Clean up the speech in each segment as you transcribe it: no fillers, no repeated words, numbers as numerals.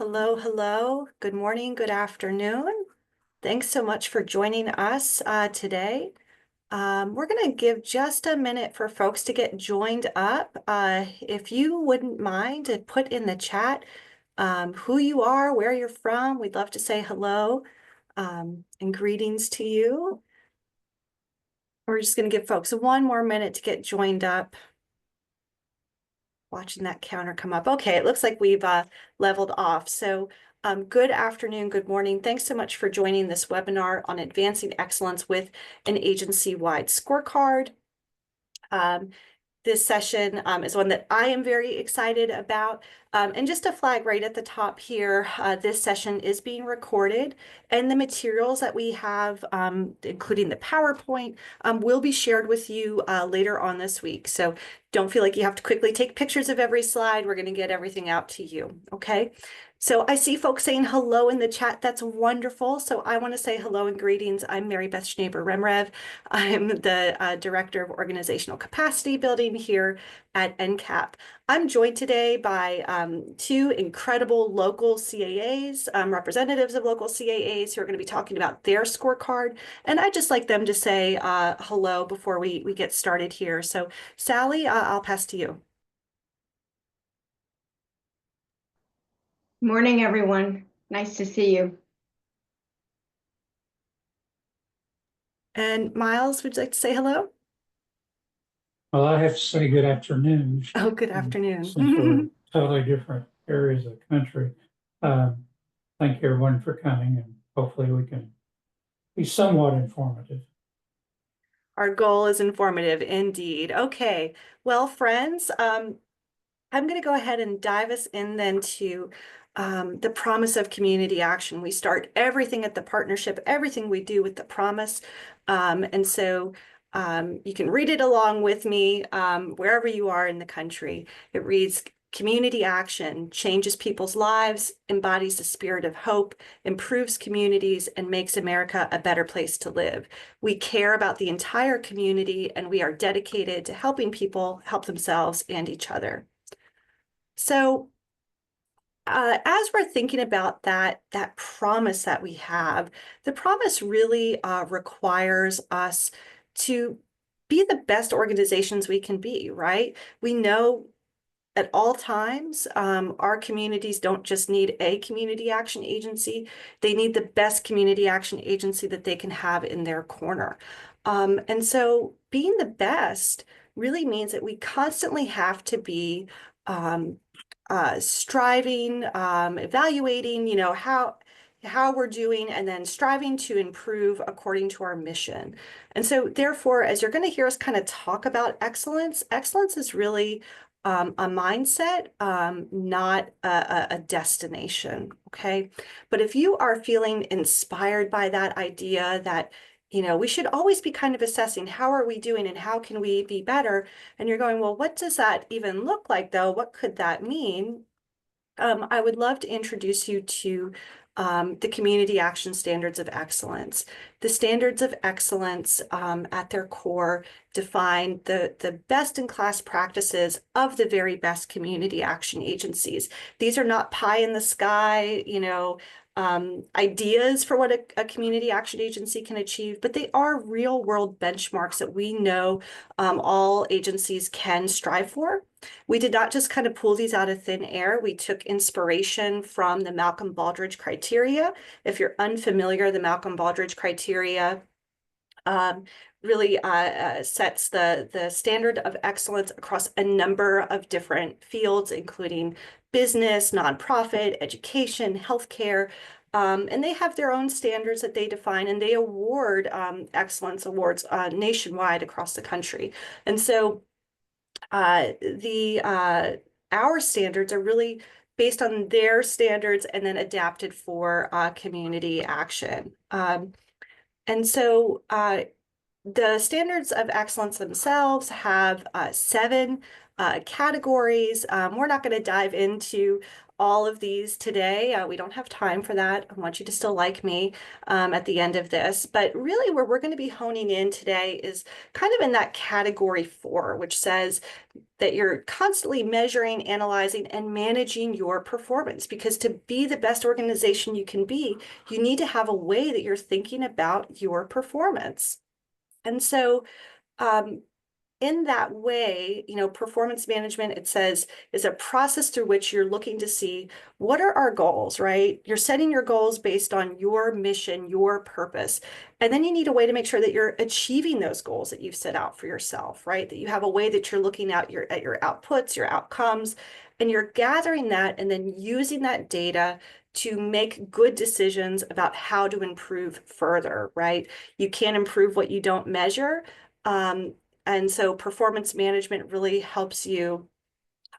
Hello, hello. Good morning, good afternoon. Thanks so much for joining us today. We're going to give just a minute for folks to get joined up. If you wouldn't mind to put in the chat who you are, where you're from, we'd love to say hello and greetings to you. We're just going to give folks one more minute to get joined up. Watching that counter come up. Okay, it looks like we've leveled off. So good afternoon, good morning. Thanks so much for joining this webinar on advancing excellence with an agency-wide scorecard. This session is one that I am very excited about. And just a flag right at the top here, this session is being recorded, and the materials that we have, including the PowerPoint, will be shared with you later on this week. So don't feel like you have to quickly take pictures of every slide. We're going to get everything out to you, okay? So I see folks saying hello in the chat. That's wonderful. So I want to say hello and greetings. I'm Mary Beth Schneber-Remrev. I'm the Director of Organizational Capacity Building here at NCAP. I'm joined today by two incredible local CAAs, representatives of local CAAs who are going to be talking about their scorecard. And I'd just like them to say hello before we get started here. So Sally, I'll pass to you. Morning, everyone. Nice to see you. And Miles, would you like to say hello? Well, I have to say good afternoon. Oh, good afternoon. Since we're totally different areas of the country. Thank you everyone for coming, and hopefully we can be somewhat informative. Our goal is informative indeed. Okay, well, friends, I'm going to go ahead and dive us in then to the promise of community action. We start everything at the partnership, everything we do with the promise. And so you can read it along with me wherever you are in the country. It reads, community action changes people's lives, embodies the spirit of hope, improves communities, and makes America a better place to live. We care about the entire community, and we are dedicated to helping people help themselves and each other. So as we're thinking about that promise that we have, the promise really requires us to be the best organizations we can be, right? We know at all times, our communities don't just need a community action agency, they need the best community action agency that they can have in their corner. And so being the best really means that we constantly have to be striving, evaluating, how we're doing, and then striving to improve according to our mission. And so therefore, as you're going to hear us kind of talk about excellence, excellence is really a mindset, not a destination, okay? But if you are feeling inspired by that idea that we should always be kind of assessing how are we doing and how can we be better? And you're going, well, what does that even look like though? What could that mean? I would love to introduce you to the Community Action Standards of Excellence. The Standards of Excellence at their core define the best-in-class practices of the very best community action agencies. These are not pie in the sky, ideas for what a community action agency can achieve, but they are real world benchmarks that we know all agencies can strive for. We did not just kind of pull these out of thin air. We took inspiration from the Malcolm Baldrige criteria. If you're unfamiliar, the Malcolm Baldrige criteria really sets the standard of excellence across a number of different fields, including business, nonprofit, education, healthcare. And they have their own standards that they define, and they award excellence awards nationwide across the country. And so our standards are really based on their standards and then adapted for community action. And so the standards of excellence themselves have 7 categories. We're not going to dive into all of these today. We don't have time for that. I want you to still like me at the end of this. But really where we're going to be honing in today is kind of in that category 4, which says that you're constantly measuring, analyzing, and managing your performance. Because to be the best organization you can be, you need to have a way that you're thinking about your performance. And so in that way, performance management, it says, is a process through which you're looking to see what are our goals, right? You're setting your goals based on your mission, your purpose. And then you need a way to make sure that you're achieving those goals that you've set out for yourself, right? That you have a way that you're looking at your outputs, your outcomes, and you're gathering that and then using that data to make good decisions about how to improve further, right? You can't improve what you don't measure. And so performance management really helps you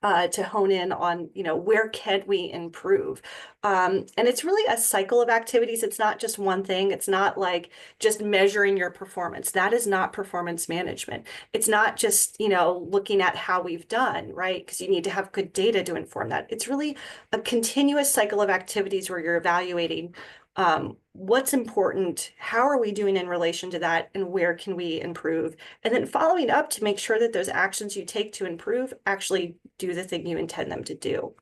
to hone in on, where can we improve? And it's really a cycle of activities. It's not just one thing. It's not like just measuring your performance. That is not performance management. It's not just, looking at how we've done, right? Because you need to have good data to inform that. It's really a continuous cycle of activities where you're evaluating what's important, how are we doing in relation to that, and where can we improve? And then following up to make sure that those actions you take to improve actually do the thing you intend them to do.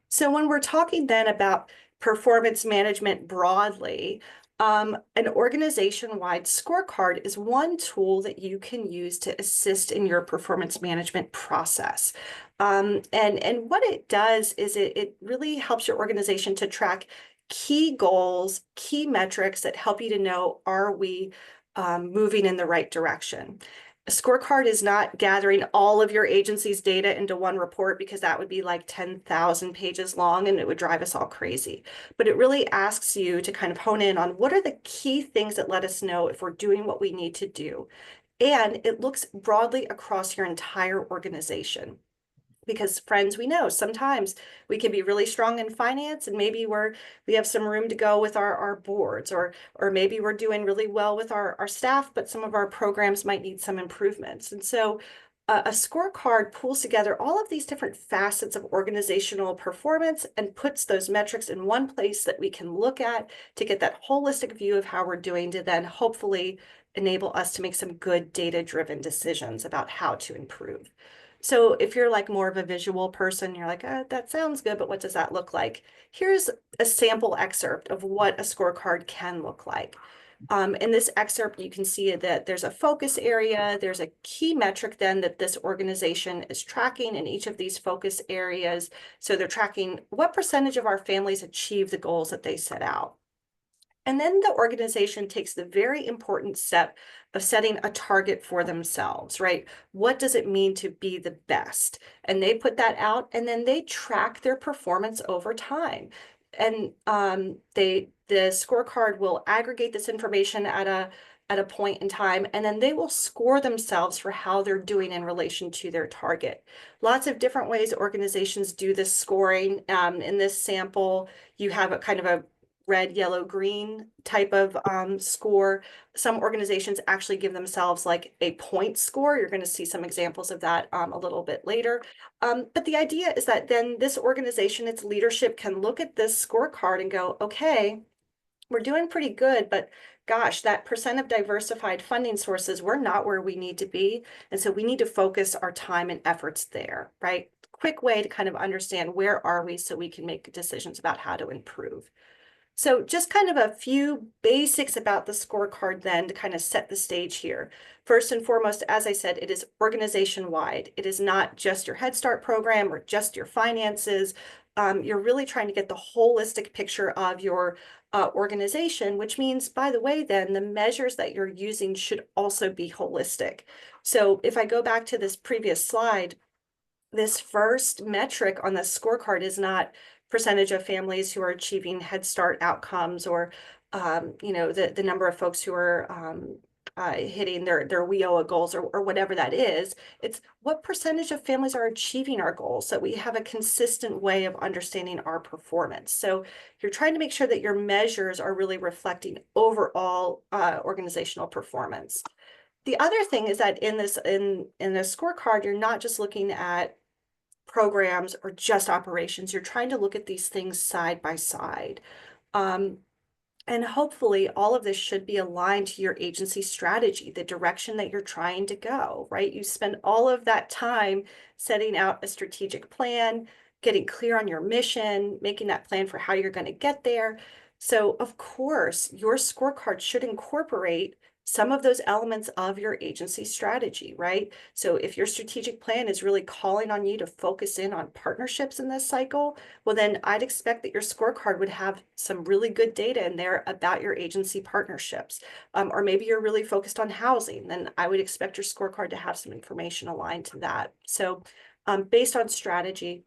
So when we're talking then about performance management broadly, an organization-wide scorecard is one tool that you can use to assist in your performance management process. And what it does is it really helps your organization to track key goals, key metrics that help you to know, are we moving in the right direction? A scorecard is not gathering all of your agency's data into one report, because that would be like 10,000 pages long and it would drive us all crazy. But it really asks you to kind of hone in on what are the key things that let us know if we're doing what we need to do. And it looks broadly across your entire organization. Because friends, we know sometimes we can be really strong in finance, and maybe we have some room to go with our boards, or maybe we're doing really well with our staff, but some of our programs might need some improvements. And so a scorecard pulls together all of these different facets of organizational performance and puts those metrics in one place that we can look at to get that holistic view of how we're doing, to then hopefully enable us to make some good data-driven decisions about how to improve. So if you're like more of a visual person, you're like, that sounds good, but what does that look like? Here's a sample excerpt of what a scorecard can look like. In this excerpt, you can see that there's a focus area, there's a key metric then that this organization is tracking in each of these focus areas. So they're tracking what percentage of our families achieve the goals that they set out. And then the organization takes the very important step of setting a target for themselves, right? What does it mean to be the best? And they put that out, and then they track their performance over time. And the scorecard will aggregate this information at a point in time, and then they will score themselves for how they're doing in relation to their target. Lots of different ways organizations do this scoring. In this sample, you have a kind of a red, yellow, green type of score. Some organizations actually give themselves like a point score. You're going to see some examples of that a little bit later. But the idea is that then this organization, its leadership, can look at this scorecard and go, okay, we're doing pretty good, but gosh, that percent of diversified funding sources, we're not where we need to be. And so we need to focus our time and efforts there, right? Quick way to kind of understand where are we so we can make decisions about how to improve. So just kind of a few basics about the scorecard then to kind of set the stage here. First and foremost, as I said, it is organization-wide. It is not just your Head Start program or just your finances. You're really trying to get the holistic picture of your organization, which means, by the way, then the measures that you're using should also be holistic. So if I go back to this previous slide, this first metric on the scorecard is not percentage of families who are achieving Head Start outcomes, or the number of folks who are hitting their WIOA goals, or whatever that is. It's what percentage of families are achieving our goals, so we have a consistent way of understanding our performance. So you're trying to make sure that your measures are really reflecting overall organizational performance. The other thing is that in a scorecard, you're not just looking at programs or just operations. You're trying to look at these things side by side. Um, and hopefully all of this should be aligned to your agency strategy, the direction that you're trying to go, right? You spend all of that time setting out a strategic plan, getting clear on your mission, making that plan for how you're going to get there. So of course, your scorecard should incorporate some of those elements of your agency strategy, right? So if your strategic plan is really calling on you to focus in on partnerships in this cycle, well, then I'd expect that your scorecard would have some really good data in there about your agency partnerships. Or maybe you're really focused on housing, then I would expect your scorecard to have some information aligned to that. So based on strategy,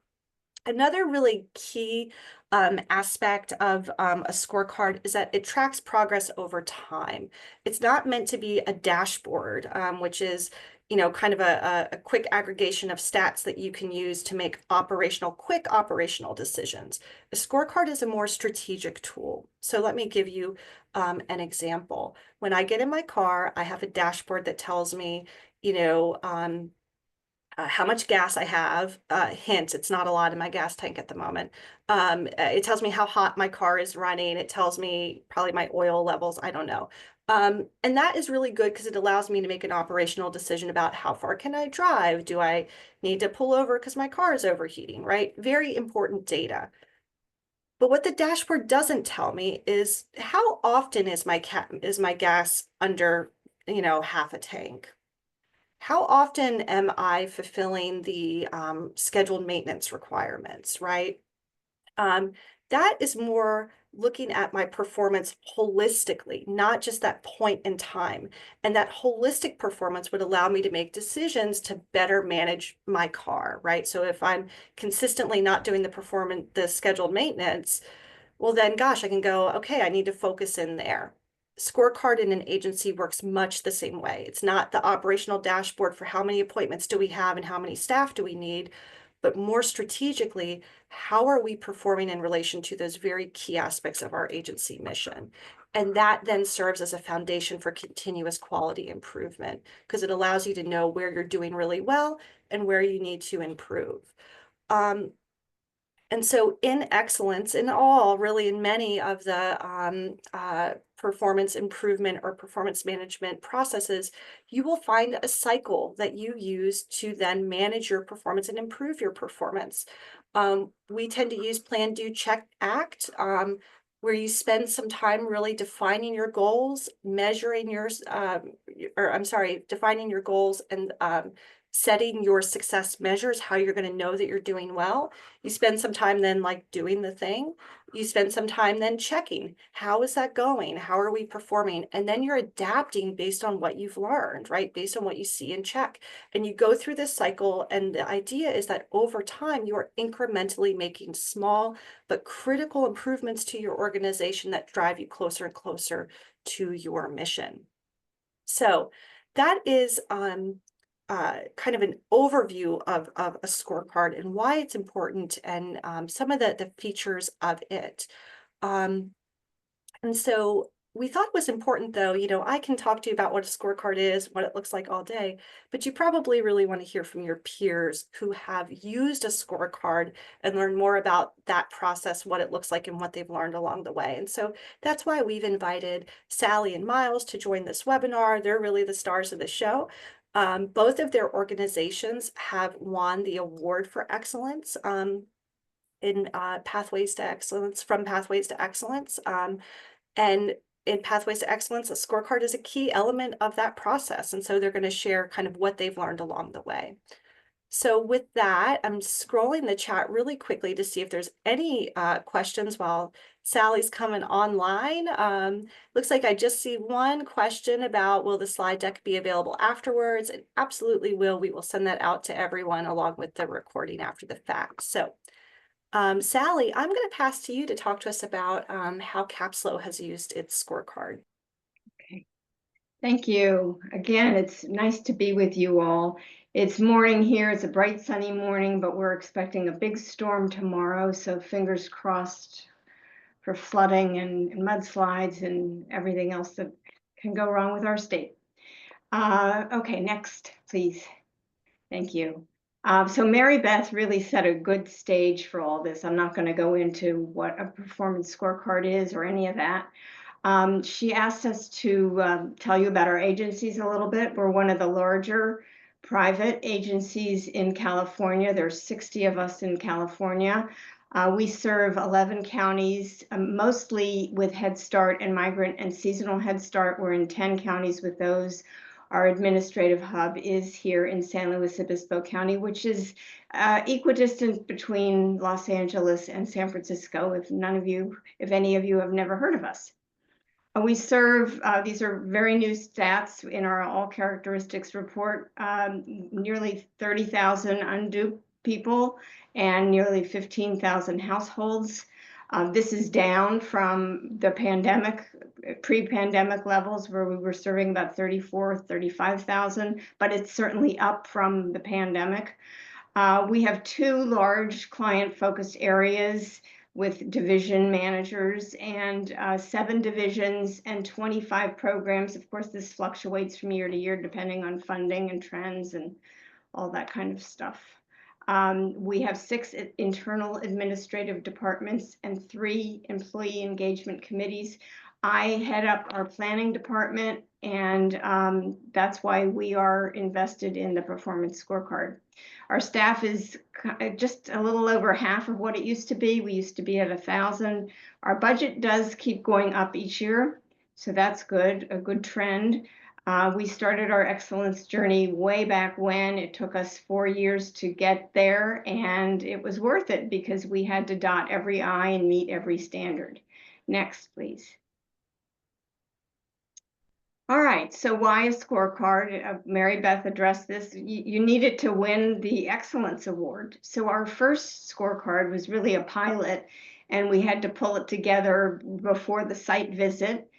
another really key aspect of a scorecard is that it tracks progress over time. It's not meant to be a dashboard, which is, kind of a quick aggregation of stats that you can use to make quick operational decisions. A scorecard is a more strategic tool. So let me give you an example. When I get in my car, I have a dashboard that tells me, how much gas I have. Hint, it's not a lot in my gas tank at the moment. It tells me how hot my car is running. It tells me probably my oil levels. I don't know. And that is really good because it allows me to make an operational decision about how far can I drive? Do I need to pull over because my car is overheating, right? Very important data. But what the dashboard doesn't tell me is how often is my gas under, half a tank? How often am I fulfilling the scheduled maintenance requirements, right? Um, that is more looking at my performance holistically, not just that point in time. And that holistic performance would allow me to make decisions to better manage my car, right? So if I'm consistently not doing the scheduled maintenance, well then, gosh, I can go, okay, I need to focus in there. Scorecard in an agency works much the same way. It's not the operational dashboard for how many appointments do we have and how many staff do we need, but more strategically, how are we performing in relation to those very key aspects of our agency mission? And that then serves as a foundation for continuous quality improvement because it allows you to know where you're doing really well and where you need to improve. And so in excellence, in all, really in many of the performance improvement or performance management processes, you will find a cycle that you use to then manage your performance and improve your performance. We tend to use plan, do, check, act, where you spend some time really defining your goals, measuring defining your goals and setting your success measures, how you're going to know that you're doing well. You spend some time then like doing the thing. You spend some time then checking, how is that going? How are we performing? And then you're adapting based on what you've learned, right? Based on what you see and check. And you go through this cycle. And the idea is that over time, you are incrementally making small but critical improvements to your organization that drive you closer and closer to your mission. So that is kind of an overview of a scorecard and why it's important and some of the features of it. Um, and so we thought it was important though, I can talk to you about what a scorecard is, what it looks like all day, but you probably really want to hear from your peers who have used a scorecard and learn more about that process, what it looks like and what they've learned along the way. And so that's why we've invited Sally and Miles to join this webinar. They're really the stars of the show. Both of their organizations have won the award for excellence in Pathways to Excellence, from Pathways to Excellence. And in Pathways to Excellence, a scorecard is a key element of that process. And so they're going to share kind of what they've learned along the way. So with that, I'm scrolling the chat really quickly to see if there's any questions while Sally's coming online. Looks like I just see one question about, will the slide deck be available afterwards? It absolutely will. We will send that out to everyone along with the recording after the fact. So Sally, I'm going to pass to you to talk to us about how Capslo has used its scorecard. Okay. Thank you. Again, it's nice to be with you all. It's morning here. It's a bright, sunny morning, but we're expecting a big storm tomorrow. So fingers crossed for flooding and mudslides and everything else that can go wrong with our state. Okay, next, please. Thank you. So Mary Beth really set a good stage for all this. I'm not going to go into what a performance scorecard is or any of that. She asked us to tell you about our agencies a little bit. We're one of the larger private agencies in California. There's 60 of us in California. We serve 11 counties, mostly with Head Start and migrant and seasonal Head Start. We're in 10 counties with those. Our administrative hub is here in San Luis Obispo County, which is equidistant between Los Angeles and San Francisco, if any of you have never heard of us. We serve, these are very new stats in our all characteristics report, nearly 30,000 undue people and nearly 15,000 households. This is down from the pre-pandemic levels where we were serving about 35,000, but it's certainly up from the pandemic. We have 2 large client-focused areas with division managers and 7 divisions and 25 programs. Of course, this fluctuates from year to year depending on funding and trends and all that kind of stuff. We have 6 internal administrative departments and 3 employee engagement committees. I head up our planning department, and that's why we are invested in the performance scorecard. Our staff is just a little over half of what it used to be. We used to be at 1,000. Our budget does keep going up each year, so that's good, a good trend. We started our excellence journey way back when. It took us 4 years to get there, and it was worth it because we had to dot every I and meet every standard. Next, please. All right, so why a scorecard? Mary Beth addressed this. You needed to win the Excellence Award. So our first scorecard was really a pilot, and we had to pull it together before the site visit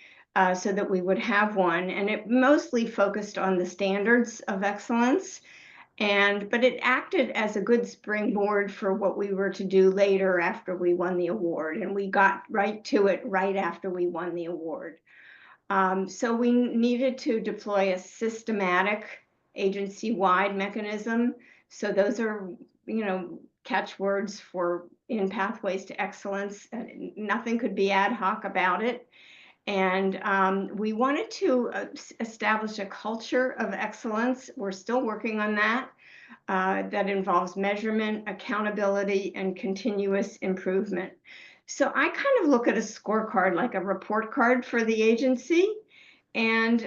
so that we would have one. And it mostly focused on the standards of excellence, but it acted as a good springboard for what we were to do later after we won the award. And we got right to it right after we won the award. So we needed to deploy a systematic agency-wide mechanism. So those are, catchwords in Pathways to Excellence. Nothing could be ad hoc about it. And we wanted to establish a culture of excellence. We're still working on that. That involves measurement, accountability, and continuous improvement. So I kind of look at a scorecard like a report card for the agency. And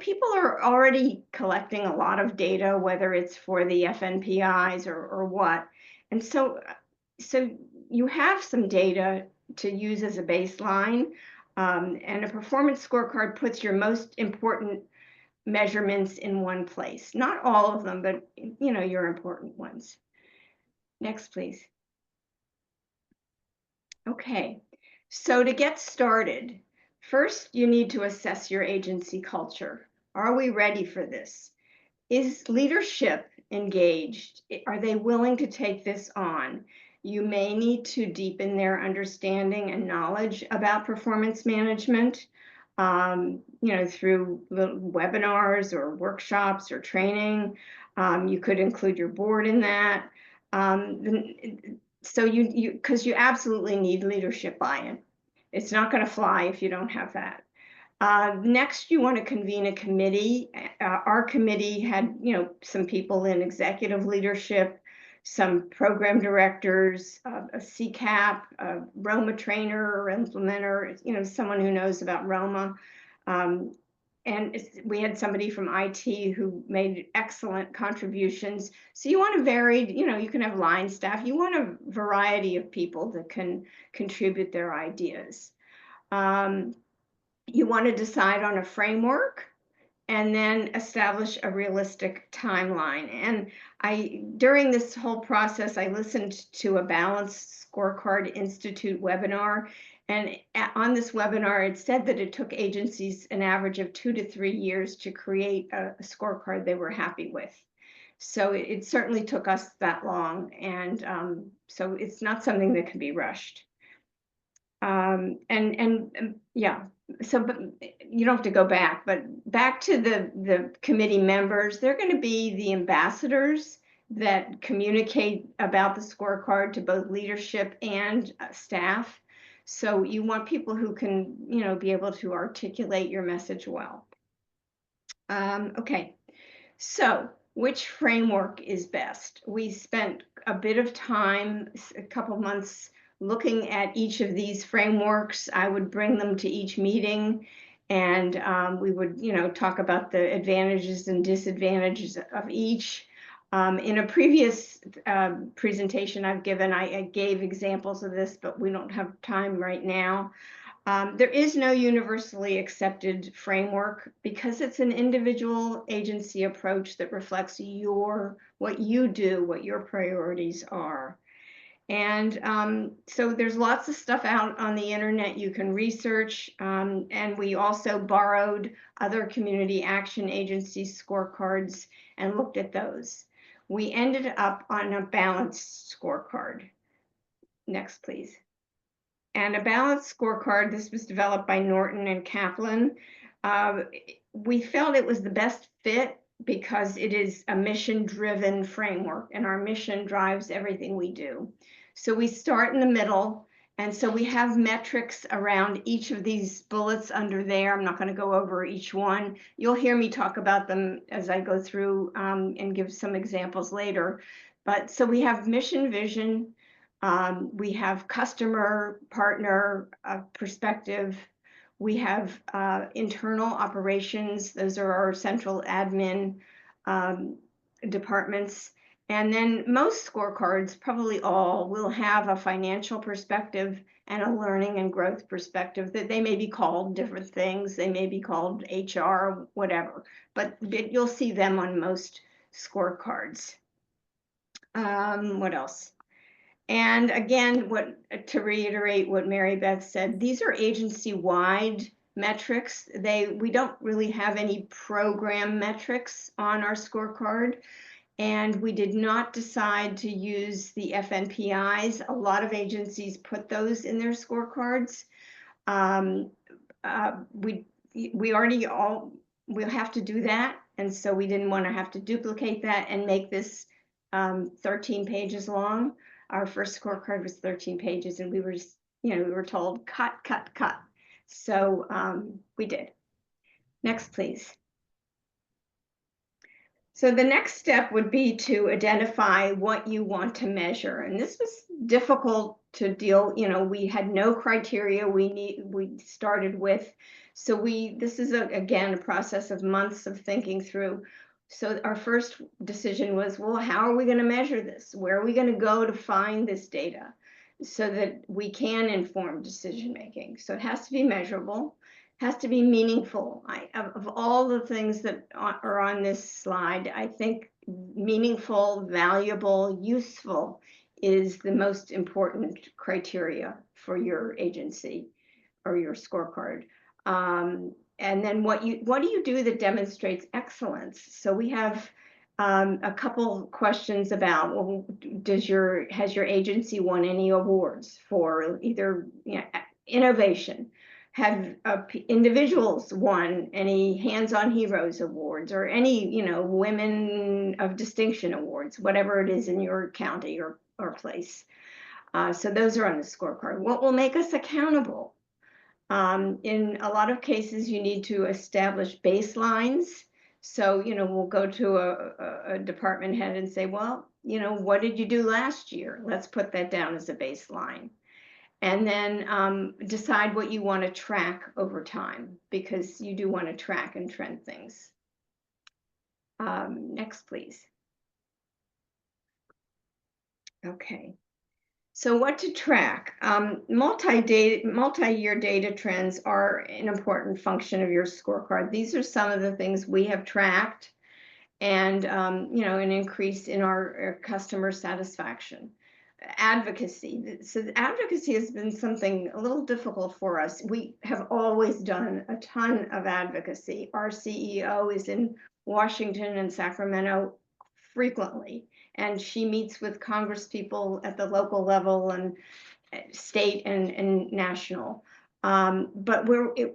people are already collecting a lot of data, whether it's for the FNPIs or what. And so you have some data to use as a baseline. And a performance scorecard puts your most important measurements in one place. Not all of them, but your important ones. Next, please. Okay, so to get started, first you need to assess your agency culture. Are we ready for this? Is leadership engaged? Are they willing to take this on? You may need to deepen their understanding and knowledge about performance management, through webinars or workshops or training. You could include your board in that. So because you absolutely need leadership buy-in. It's not going to fly if you don't have that. Next, you want to convene a committee. Our committee had, some people in executive leadership, some program directors, a CCAP, a Roma trainer or implementer, someone who knows about Roma. And we had somebody from IT who made excellent contributions. So you want a varied, you can have line staff. You want a variety of people that can contribute their ideas. You want to decide on a framework and then establish a realistic timeline. And during this whole process, I listened to a Balanced Scorecard Institute webinar. And on this webinar, it said that it took agencies an average of 2 to 3 years to create a scorecard they were happy with. So it certainly took us that long. And so it's not something that can be rushed. Yeah, so, but you don't have to go back, but back to the committee members, they're going to be the ambassadors that communicate about the scorecard to both leadership and staff. So you want people who can, be able to articulate your message well. Okay, so which framework is best? We spent a bit of time, a couple months, looking at each of these frameworks. I would bring them to each meeting, and we would, talk about the advantages and disadvantages of each. In a previous presentation I've given, I gave examples of this, but we don't have time right now. There is no universally accepted framework because it's an individual agency approach that reflects what you do, what your priorities are. And so there's lots of stuff out on the internet you can research. And we also borrowed other community action agency scorecards and looked at those. We ended up on a balanced scorecard. Next, please. And a balanced scorecard, this was developed by Norton and Kaplan. We felt it was the best fit because it is a mission-driven framework, and our mission drives everything we do. So we start in the middle, and so we have metrics around each of these bullets under there. I'm not going to go over each one. You'll hear me talk about them as I go through and give some examples later. But so we have mission, vision, we have customer partner perspective. We have internal operations. Those are our central admin departments. And then most scorecards, probably all, will have a financial perspective and a learning and growth perspective. That they may be called different things. They may be called HR, whatever, but you'll see them on most scorecards. What else? And again, to reiterate what Mary Beth said, these are agency-wide metrics. We don't really have any program metrics on our scorecard, and we did not decide to use the FNPIs. A lot of agencies put those in their scorecards. We'll have to do that, and so we didn't want to have to duplicate that and make this 13 pages long. Our first scorecard was 13 pages, and we were told cut. So we did. Next, please. So the next step would be to identify what you want to measure. And this was difficult to deal, we had no criteria we started with. So this is again, a process of months of thinking through. So our first decision was, well, how are we going to measure this? Where are we going to go to find this data so that we can inform decision making? So it has to be measurable, has to be meaningful. Of all the things that are on this slide, I think meaningful, valuable, useful is the most important criteria for your agency or your scorecard. And then what do you do that demonstrates excellence? So we have a couple questions about, well, has your agency won any awards for either innovation? Have individuals won any hands-on heroes awards or any women of distinction awards, whatever it is in your county or place? So those are on the scorecard. What will make us accountable? In a lot of cases, you need to establish baselines. So, we'll go to a department head and say, well, what did you do last year? Let's put that down as a baseline. And then decide what you want to track over time, because you do want to track and trend things. Next, please. Okay. So what to track? Multi-year data trends are an important function of your scorecard. These are some of the things we have tracked, and an increase in our customer satisfaction. Advocacy. So advocacy has been something a little difficult for us. We have always done a ton of advocacy. Our CEO is in Washington and Sacramento frequently, and she meets with Congress people at the local level, and state and national. But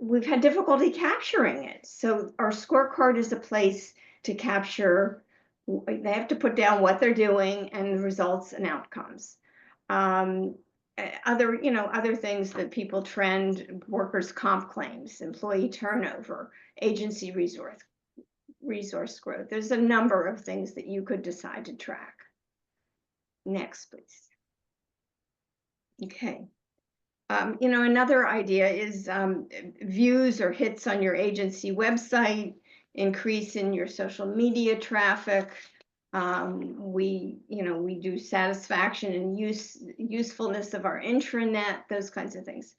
we've had difficulty capturing it. So our scorecard is a place to capture. They have to put down what they're doing and the results and outcomes. Other things that people trend: workers' comp claims, employee turnover, agency resource growth. There's a number of things that you could decide to track. Next, please. Okay. Another idea is views or hits on your agency website, increase in your social media traffic. We do satisfaction and usefulness of our intranet, those kinds of things.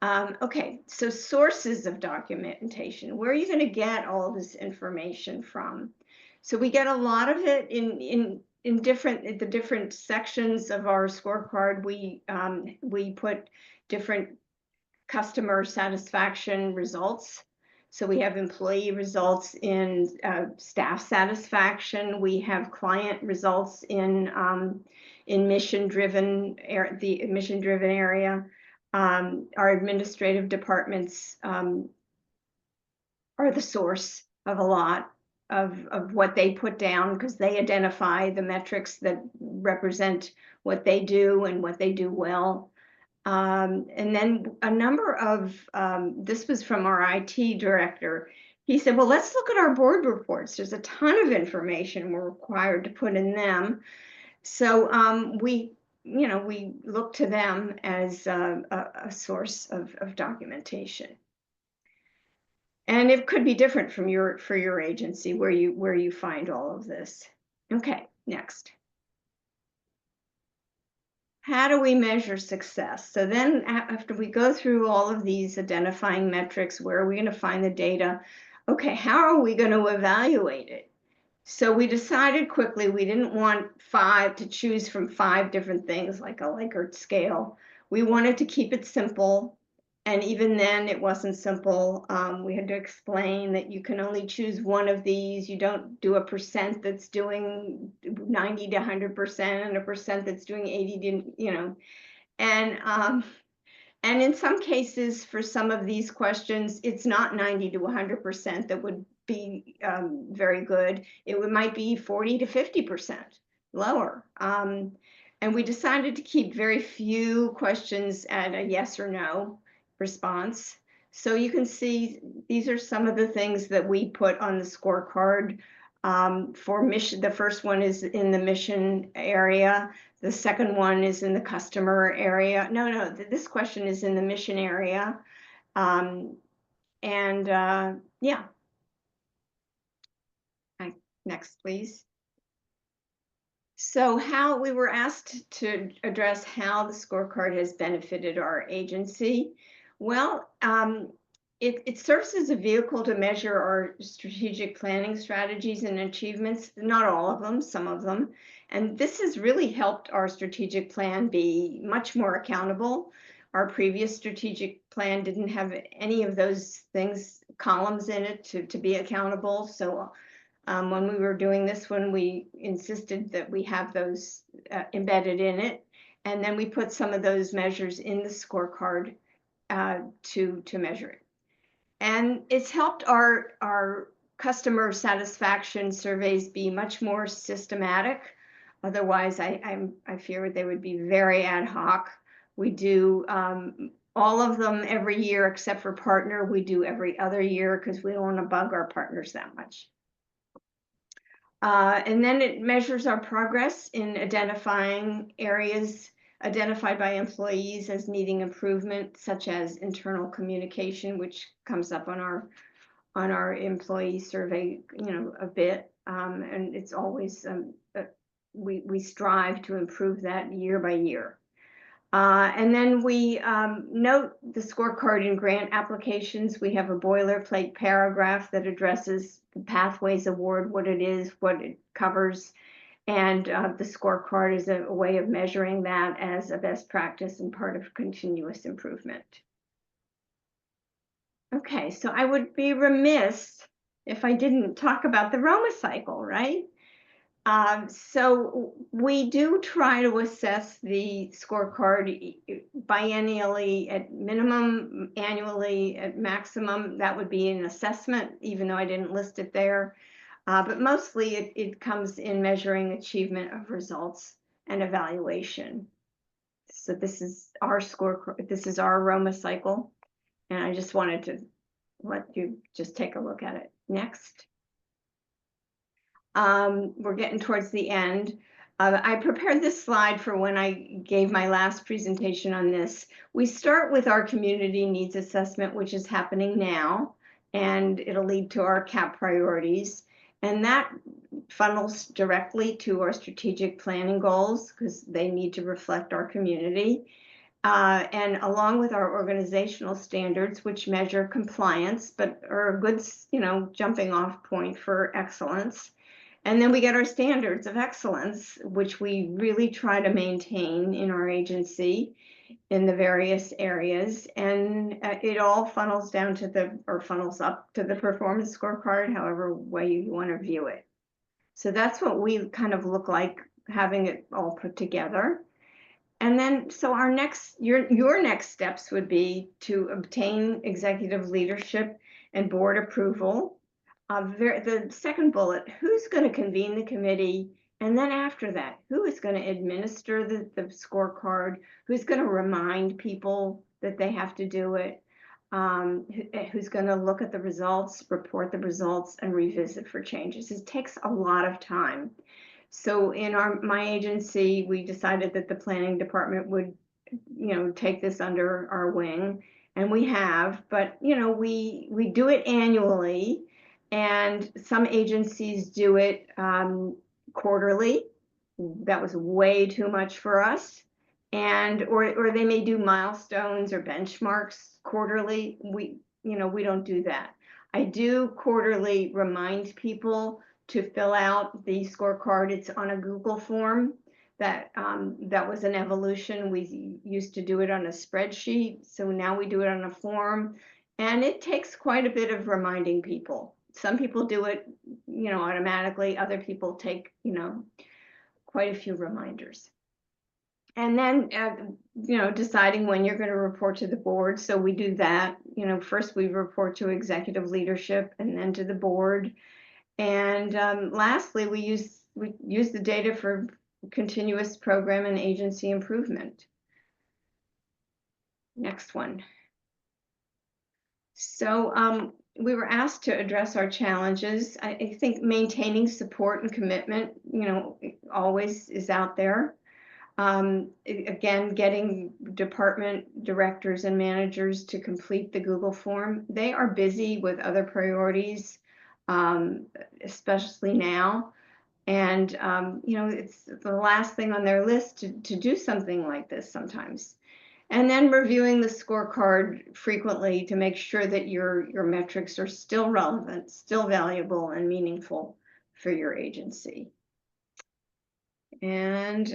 Okay, so sources of documentation. Where are you going to get all this information from? So we get a lot of it in the different sections of our scorecard. We put different customer satisfaction results. So we have employee results in staff satisfaction. We have client results in mission-driven area. Our administrative departments are the source of a lot of what they put down, because they identify the metrics that represent what they do and what they do well. And then a number of, this was from our IT director. He said, well, let's look at our board reports. There's a ton of information we're required to put in them. So we look to them as a source of documentation. And it could be different from for your agency where you find all of this. Okay, next. How do we measure success? So then after we go through all of these identifying metrics, where are we going to find the data? Okay, how are we going to evaluate it? So we decided quickly we didn't want to choose from 5 different things like a Likert scale. We wanted to keep it simple. And even then it wasn't simple. We had to explain that you can only choose one of these. You don't do a percent that's doing 90 to 100% and a percent that's doing 80 to, and in some cases, for some of these questions, it's not 90 to 100% that would be very good. It might be 40 to 50% lower. And we decided to keep very few questions at a yes or no response. So you can see these are some of the things that we put on the scorecard. For mission, the first one is in the mission area. The second one is in the customer area. No, this question is in the mission area. Yeah. Next, please. So how we were asked to address how the scorecard has benefited our agency. Well, it serves as a vehicle to measure our strategic planning strategies and achievements, not all of them, some of them. And this has really helped our strategic plan be much more accountable. Our previous strategic plan didn't have any of those columns in it to be accountable. So when we were doing this one, we insisted that we have those embedded in it. And then we put some of those measures in the scorecard to measure it. And it's helped our customer satisfaction surveys be much more systematic. Otherwise, I fear they would be very ad hoc. We do all of them every year except for partner. We do every other year because we don't want to bug our partners that much. And then it measures our progress in identifying areas identified by employees as needing improvement, such as internal communication, which comes up on our employee survey, a bit. And it's always we strive to improve that year by year. And then we note the scorecard in grant applications. We have a boilerplate paragraph that addresses the Pathways Award, what it is, what it covers. And the scorecard is a way of measuring that as a best practice and part of continuous improvement. Okay, so I would be remiss if I didn't talk about the Roma cycle, right? So we do try to assess the scorecard biennially at minimum, annually at maximum. That would be an assessment, even though I didn't list it there. But mostly it comes in measuring achievement of results and evaluation. So this is our scorecard. This is our aroma cycle. And I just wanted to let you just take a look at it. Next. We're getting towards the end. I prepared this slide for when I gave my last presentation on this. We start with our community needs assessment, which is happening now, and it'll lead to our CAP priorities. And that funnels directly to our strategic planning goals because they need to reflect our community. And along with our organizational standards, which measure compliance, but are a good, jumping off point for excellence. And then we get our standards of excellence, which we really try to maintain in our agency in the various areas. And it all funnels down to funnels up to the performance scorecard, however way you want to view it. So that's what we kind of look like having it all put together. And then, so your next steps would be to obtain executive leadership and board approval. The second bullet, who's going to convene the committee? And then after that, who is going to administer the scorecard? Who's going to remind people that they have to do it? Who's going to look at the results, report the results, and revisit for changes? It takes a lot of time. So in my agency, we decided that the planning department would, take this under our wing, and we have. But we do it annually, and some agencies do it quarterly. That was way too much for us, or they may do milestones or benchmarks quarterly. We don't do that. I do quarterly remind people to fill out the scorecard. It's on a Google form. That was an evolution. We used to do it on a spreadsheet, so now we do it on a form, and it takes quite a bit of reminding people. Some people do it, automatically. Other people take, quite a few reminders. And then, deciding when you're going to report to the board. So we do that. First we report to executive leadership, and then to the board. And lastly, we use the data for continuous program and agency improvement. Next one. So we were asked to address our challenges. I think maintaining support and commitment, always is out there. Again, getting department directors and managers to complete the Google form. They are busy with other priorities, especially now. And, it's the last thing on their list to do something like this sometimes. And then reviewing the scorecard frequently to make sure that your metrics are still relevant, still valuable, and meaningful for your agency. And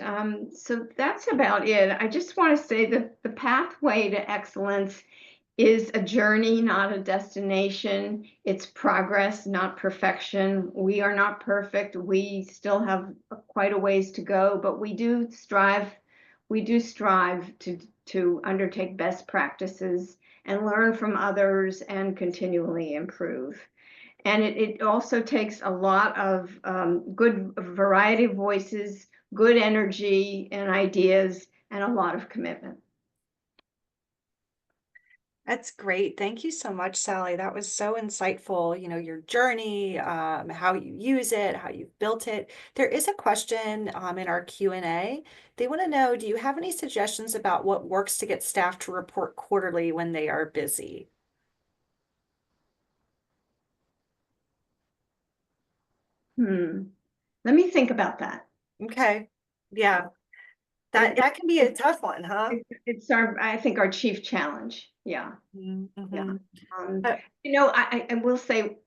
so that's about it. I just want to say that the pathway to excellence is a journey, not a destination. It's progress, not perfection. We are not perfect. We still have quite a ways to go, but we do strive to undertake best practices and learn from others and continually improve. And it also takes a lot of good variety of voices, good energy and ideas, and a lot of commitment. That's great. Thank you so much, Sally. That was so insightful. Your journey, how you use it, how you've built it. There is a question in our Q&A. They want to know, do you have any suggestions about what works to get staff to report quarterly when they are busy? Let me think about that. Okay. Yeah. That can be a tough one, huh? It's I think our chief challenge. Yeah. Mm-hmm. Yeah. I will say,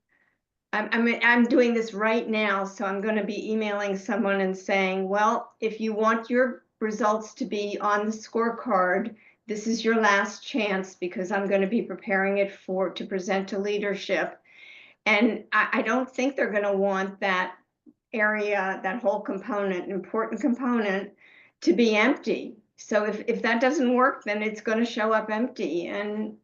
I'm doing this right now, so I'm going to be emailing someone and saying, well, if you want your results to be on the scorecard, this is your last chance, because I'm going to be preparing it to present to leadership. And I don't think they're going to want that area, that whole component, important component, to be empty. So if that doesn't work, then it's going to show up empty. And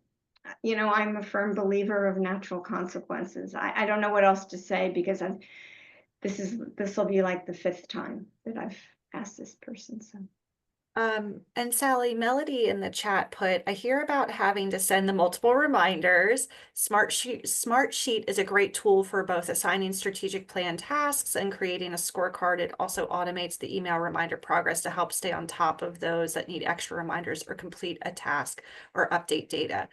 I'm a firm believer of natural consequences. I don't know what else to say, because this will be like the 5th time that I've asked this person. So And Sally, Melody in the chat put, I hear about having to send the multiple reminders. Smartsheet is a great tool for both assigning strategic plan tasks and creating a scorecard. It also automates the email reminder progress to help stay on top of those that need extra reminders or complete a task or update data.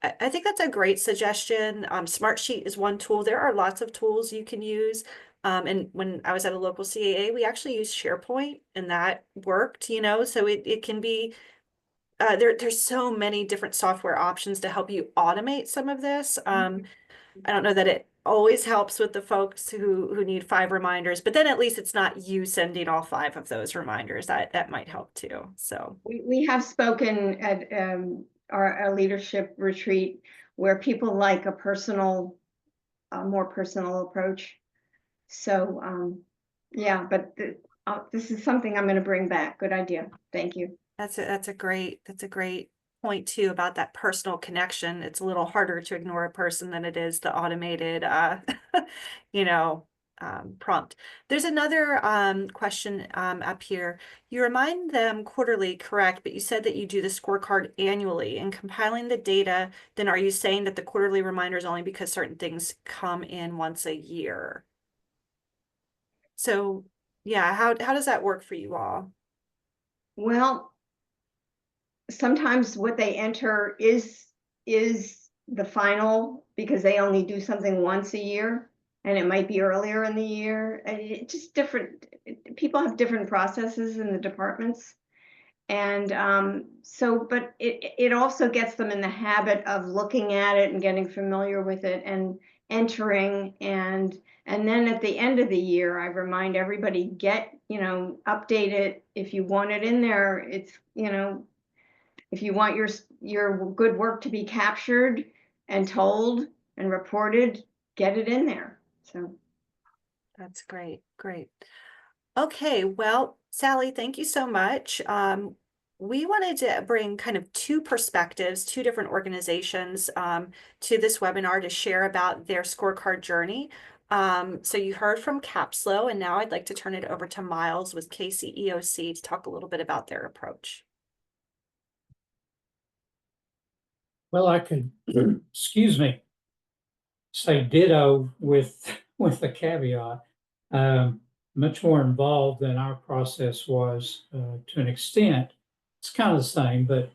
I think that's a great suggestion. Smartsheet is one tool. There are lots of tools you can use. And when I was at a local CAA, we actually used SharePoint, and that worked, so it can be, there's so many different software options to help you automate some of this. I don't know that it always helps with the folks who need 5 reminders, but then at least it's not you sending all 5 of those reminders. That might help too. So we have spoken at our leadership retreat, where people like a more personal approach. So yeah, but this is something I'm going to bring back. Good idea. Thank you. that's a great point too about that personal connection. It's a little harder to ignore a person than it is the automated you know prompt. There's another question up here. You remind them quarterly, correct, but you said that you do the scorecard annually. And compiling the data, then are you saying that the quarterly reminder is only because certain things come in once a year? So yeah, how does that work for you all? Well, sometimes what they enter is the final, because they only do something once a year, and it might be earlier in the year. And it's just different. People have different processes in the departments. And but it also gets them in the habit of looking at it and getting familiar with it and entering. And then at the end of the year, I remind everybody, update it. If you want it in there, it's, if you want your good work to be captured and told and reported, get it in there. So That's great. Great. Okay, well, Sally, thank you so much. We wanted to bring kind of 2 perspectives, 2 different organizations to this webinar to share about their scorecard journey. So you heard from Capslo, and now I'd like to turn it over to Miles with KCEOC to talk a little bit about their approach. Well, I could, excuse me, say ditto with a caveat. Much more involved than our process was to an extent. It's kind of the same, but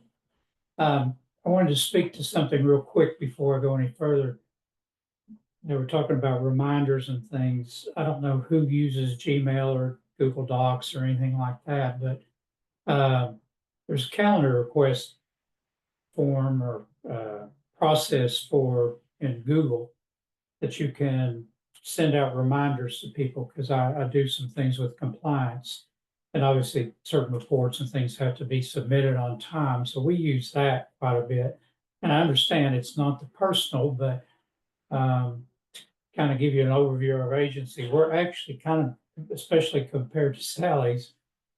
I wanted to speak to something real quick before I go any further. They were talking about reminders and things. I don't know who uses Gmail or Google Docs or anything like that, but there's a calendar request form or process in Google that you can send out reminders to people, because I do some things with compliance, and obviously certain reports and things have to be submitted on time. So we use that quite a bit. And I understand it's not the personal, but kind of give you an overview of our agency. We're actually kind of, especially compared to Sally's,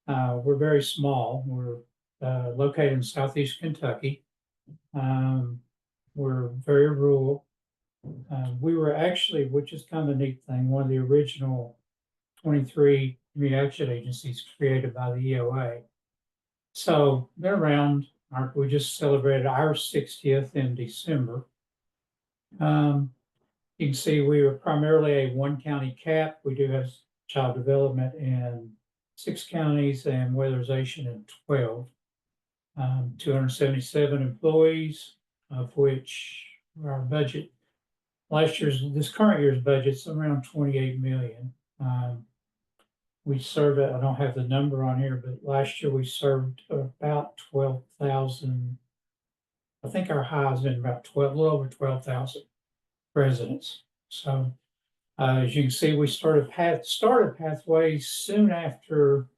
we're very small. We're located in Southeast Kentucky. We're very rural. We were actually, which is kind of a neat thing, one of the original 23 community action agencies created by the EOA. So they're around. We just celebrated our 60th in December. You can see we were primarily a 1-county cap. We do have child development in 6 counties and weatherization in 12. 277 employees, of which our budget this current year's budget's around 28 million. We served, I don't have the number on here, but last year we served about 12,000. I think our high has been about a little over 12,000 residents. So as you can see, we started Pathways soon after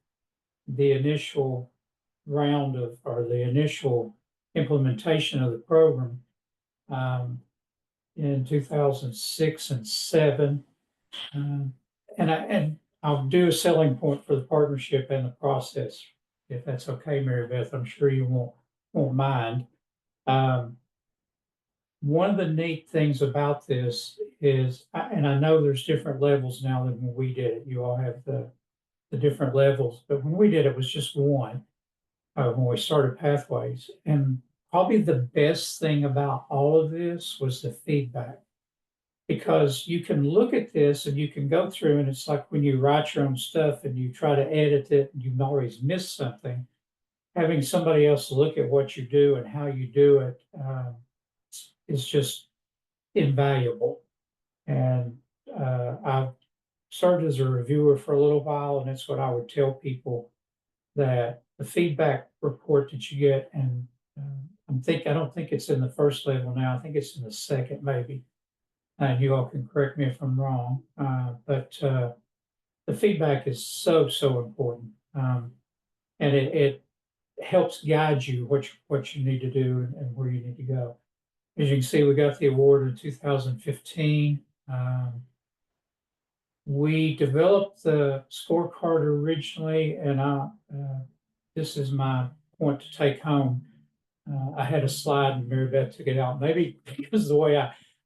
the initial round of, or the initial implementation of the program in 2006 and 7. And I'll do a selling point for the partnership and the process, if that's okay, Mary Beth. I'm sure you won't mind. One of the neat things about this is, and I know there's different levels now than when we did it. You all have the different levels, but when we did it was just one, when we started Pathways. And probably the best thing about all of this was the feedback. Because you can look at this and you can go through, and it's like when you write your own stuff and you try to edit it and you always miss something. Having somebody else look at what you do and how you do it is just invaluable. And I've served as a reviewer for a little while, and that's what I would tell people, that the feedback report that you get, and I don't think it's in the first level now. I think it's in the second, maybe. You all can correct me if I'm wrong, but the feedback is so important, and it helps guide you what you need to do and where you need to go. As you can see, we got the award in 2015. We developed the scorecard originally, and this is my point to take home. I had a slide and Mary Beth took it out, maybe because of the way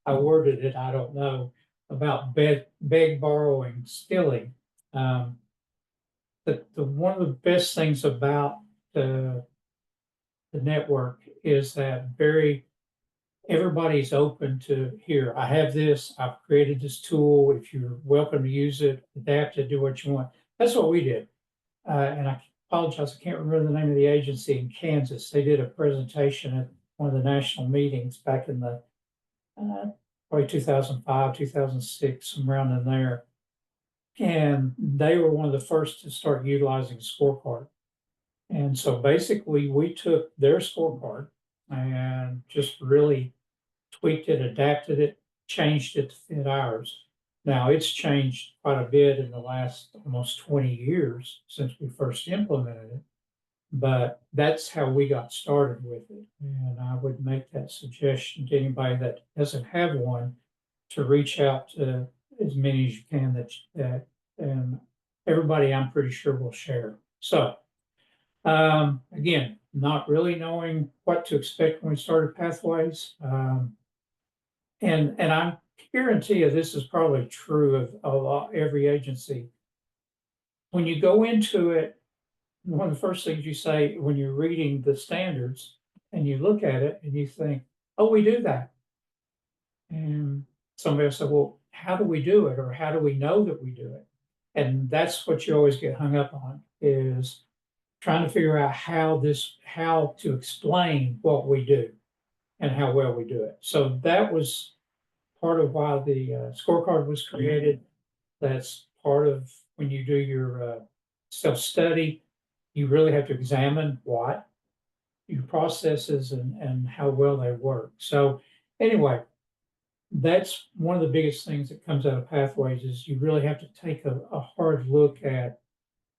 I worded it, I don't know, about beg, borrowing, stealing. The one of the best things about the network is that everybody's open to, here, I have this, I've created this tool. If you're welcome to use it, adapt it, do what you want. That's what we did. And I apologize, I can't remember the name of the agency in Kansas. They did a presentation at one of the national meetings back in the probably 2005, 2006, somewhere around in there. And they were one of the first to start utilizing Scorecard. And so basically we took their scorecard and just really tweaked it, adapted it, changed it to fit ours. Now it's changed quite a bit in the last almost 20 years since we first implemented it, but that's how we got started with it. And I would make that suggestion to anybody that doesn't have one to reach out to as many as you can that and everybody I'm pretty sure will share. So again, not really knowing what to expect when we started Pathways. And I guarantee you this is probably true of every agency. When you go into it, one of the first things you say when you're reading the standards and you look at it and you think, oh, we do that. And somebody will say, well, how do we do it? Or how do we know that we do it? And that's what you always get hung up on, is trying to figure out how to explain what we do and how well we do it. So that was part of why the scorecard was created. That's part of when you do your self-study, you really have to examine what your processes and how well they work. So anyway, that's one of the biggest things that comes out of Pathways, is you really have to take a hard look at,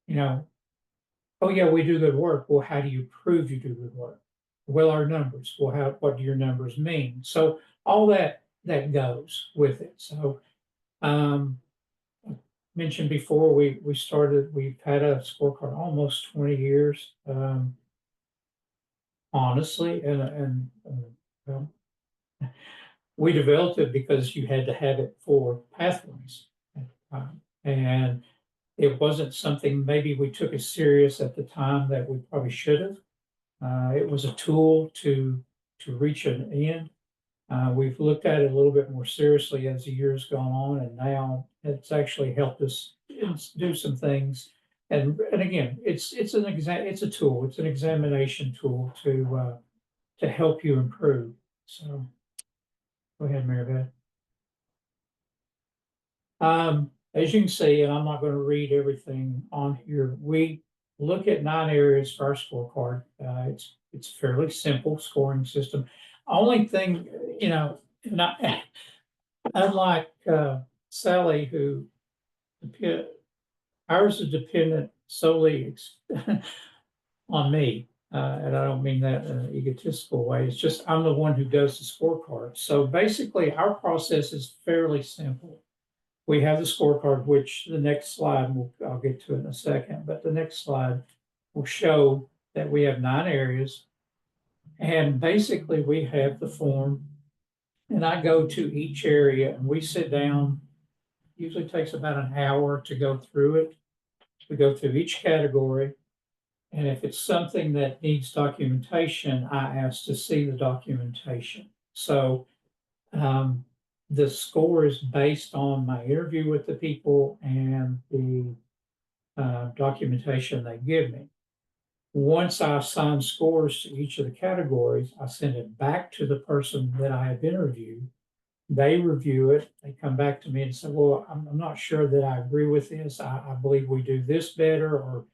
oh yeah, we do good work. Well, how do you prove you do good work? Well, our numbers. Well, what do your numbers mean? So all that goes with it. So I mentioned before we've had a scorecard almost 20 years. Honestly, and well, we developed it because you had to have it for Pathways at the time. And it wasn't something maybe we took as serious at the time that we probably should have. It was a tool to reach an end. We've looked at it a little bit more seriously as the years gone on, and now it's actually helped us do some things. And again, it's a tool. It's an examination tool to help you improve. So go ahead, Mary Beth. As you can see, and I'm not going to read everything on here, we look at 9 areas for our scorecard. It's fairly simple scoring system. Only thing, unlike Sally, who ours is dependent solely on me, and I don't mean that in an egotistical way. It's just I'm the one who does the scorecard. So basically, our process is fairly simple. we have the scorecard, which the next slide, I'll get to in a second, but the next slide will show that we have 9 areas. And basically we have the form, and I go to each area and we sit down. Usually takes about an hour to go through it. We go through each category. And if it's something that needs documentation, I ask to see the documentation. So the score is based on my interview with the people and the documentation they give me. Once I assign scores to each of the categories, I send it back to the person that I have interviewed. They review it. They come back to me and say, well, I'm not sure that I agree with this. I believe we do this better, or,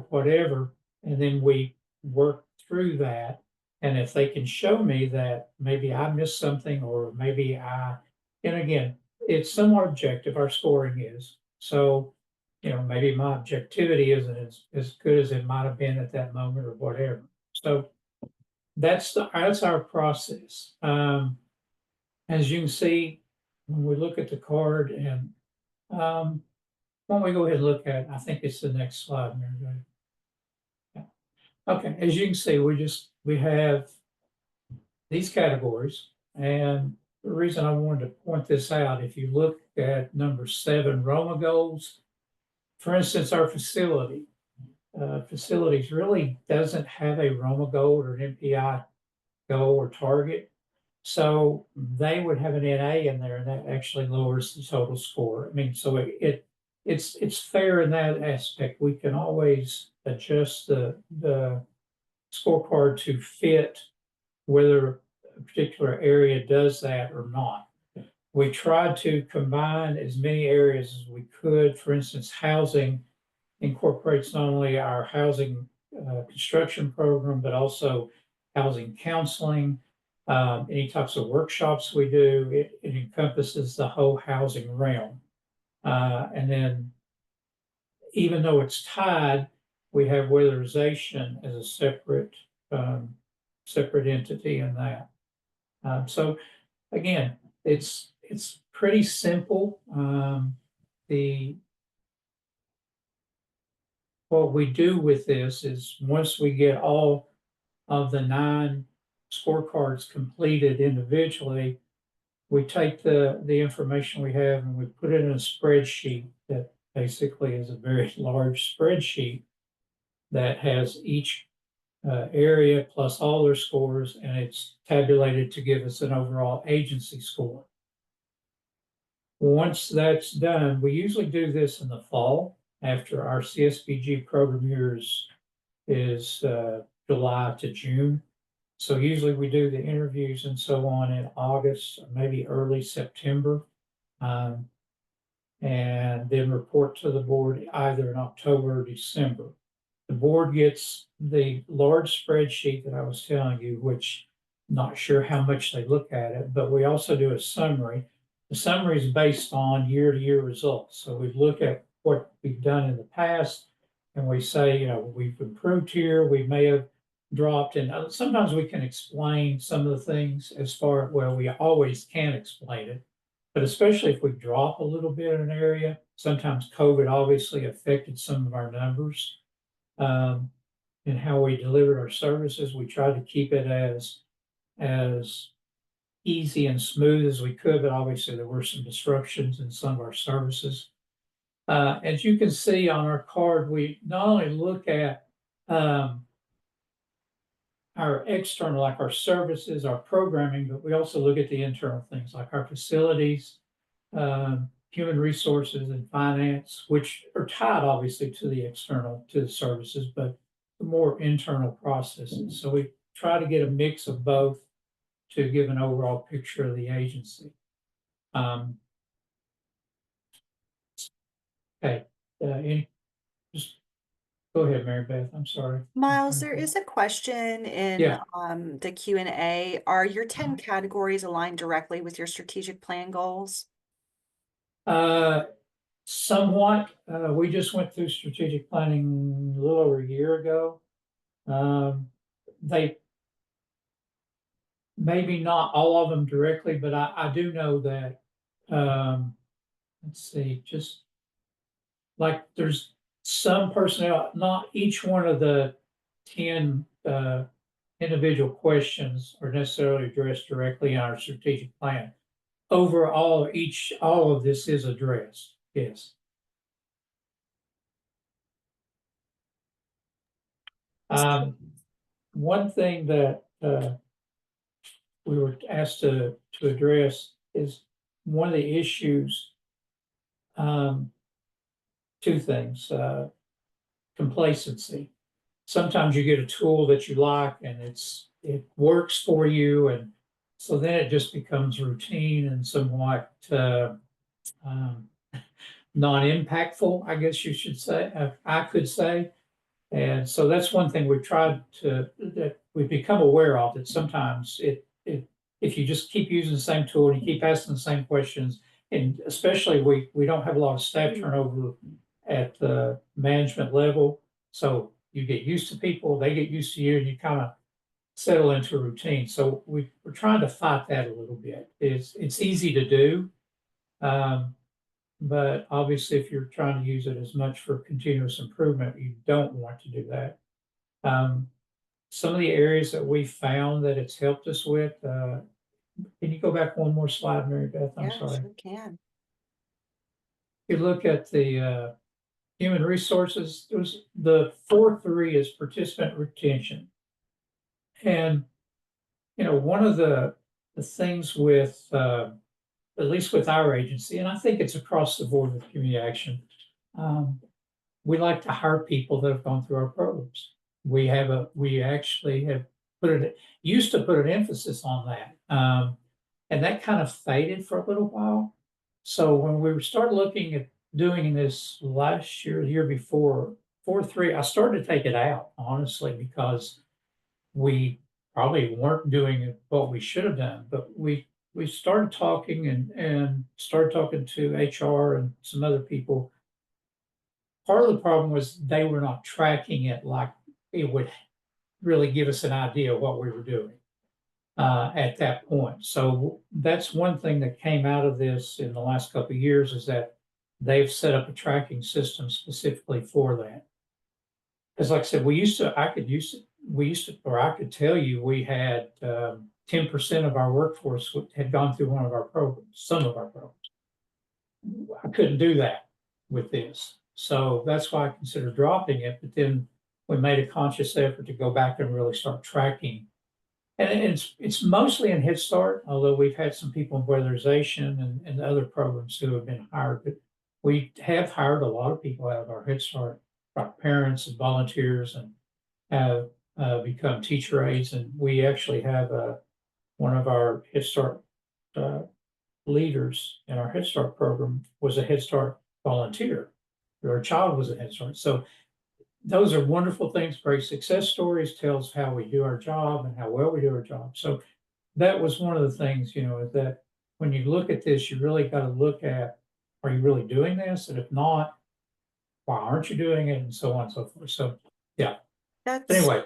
whatever. And then we work through that. And if they can show me that maybe I missed something, or maybe and again, it's somewhat objective, our scoring is. So, maybe my objectivity isn't as good as it might have been at that moment or whatever. So that's our process. As you can see, when we look at the card, and why don't we go ahead and look at, I think it's the next slide, Mary Jo. Yeah. Okay, as you can see, we have these categories. And the reason I wanted to point this out, if you look at number 7, Roma goals, for instance, our facilities really doesn't have a Roma goal or an MPI goal or target. So they would have an NA in there, and that actually lowers the total score. I mean, so it's fair in that aspect. We can always adjust the scorecard to fit whether a particular area does that or not. We tried to combine as many areas as we could. For instance, housing incorporates not only our housing construction program, but also housing counseling, any types of workshops we do. It encompasses the whole housing realm. And then even though it's tied, we have weatherization as a separate entity in that. So again, it's pretty simple. What we do with this is, once we get all of the 9 scorecards completed individually, we take the information we have and we put it in a spreadsheet that basically is a very large spreadsheet that has each area plus all their scores, and it's tabulated to give us an overall agency score. Once that's done, we usually do this in the fall after our CSBG program year is July to June. So usually we do the interviews and so on in August, or maybe early September, and then report to the board either in October or December. The board gets the large spreadsheet that I was telling you, which I'm not sure how much they look at it, but we also do a summary. The summary is based on year-to-year results. So we look at what we've done in the past, and we say, we've improved here, we may have dropped, and sometimes we can explain some of the things we always can explain it, but especially if we drop a little bit in an area. Sometimes COVID obviously affected some of our numbers and how we delivered our services. We tried to keep it as easy and smooth as we could, but obviously there were some disruptions in some of our services. As you can see on our card, we not only look at our external, like our services, our programming, but we also look at the internal things like our facilities, human resources, and finance, which are tied obviously to the external, to the services, but the more internal processes. So we try to get a mix of both to give an overall picture of the agency. Okay, just go ahead, Mary Beth. I'm sorry. Miles, there is a question in Yeah. the Q&A. Are your 10 categories aligned directly with your strategic plan goals? Somewhat. We just went through strategic planning a little over a year ago. They maybe not all of them directly, but I do know that let's see, just like there's some personnel, not each one of the 10 individual questions are necessarily addressed directly in our strategic plan. Overall, all of this is addressed, yes. One thing that we were asked to address is one of the issues, two things, complacency. Sometimes you get a tool that you like and it works for you, and so then it just becomes routine and somewhat um, non-impactful, I guess you should say, I could say. And so that's one thing we've tried that we've become aware of, that sometimes if you just keep using the same tool and you keep asking the same questions, and especially we don't have a lot of staff turnover at the management level. So you get used to people, they get used to you, and you kind of settle into a routine. So we're trying to fight that a little bit. It's easy to do. But obviously, if you're trying to use it as much for continuous improvement, you don't want to do that. Some of the areas that we found that it's helped us with, can you go back one more slide, Mary Beth? I'm Yeah, sorry. sure can. You look at the human resources, there's the 4.3 is participant retention. And, one of the things with, at least with our agency, and I think it's across the board with community action, we like to hire people that have gone through our programs. We actually have used to put an emphasis on that. And that kind of faded for a little while. So when we started looking at doing this last year, the year before, 4.3, I started to take it out, honestly, because we probably weren't doing what we should have done. But we started talking and started talking to HR and some other people. Part of the problem was they were not tracking it like it would really give us an idea of what we were doing at that point. So that's one thing that came out of this in the last couple of years, is that they've set up a tracking system specifically for that. Because like I said, I could tell you we had 10% of our workforce had gone through one of our programs, some of our programs. I couldn't do that with this. So that's why I considered dropping it. But then we made a conscious effort to go back and really start tracking. And it's mostly in Head Start, although we've had some people in weatherization and other programs who have been hired. But we have hired a lot of people out of our Head Start, like parents and volunteers, and have become teacher aides. And we actually have one of our Head Start leaders in our Head Start program was a Head Start volunteer. Her child was a Head Start. So those are wonderful things, great success stories, tells how we do our job and how well we do our job. So that was one of the things, that when you look at this, you really got to look at, are you really doing this? And if not, why aren't you doing it? And so on and so forth. So yeah. That's Anyway.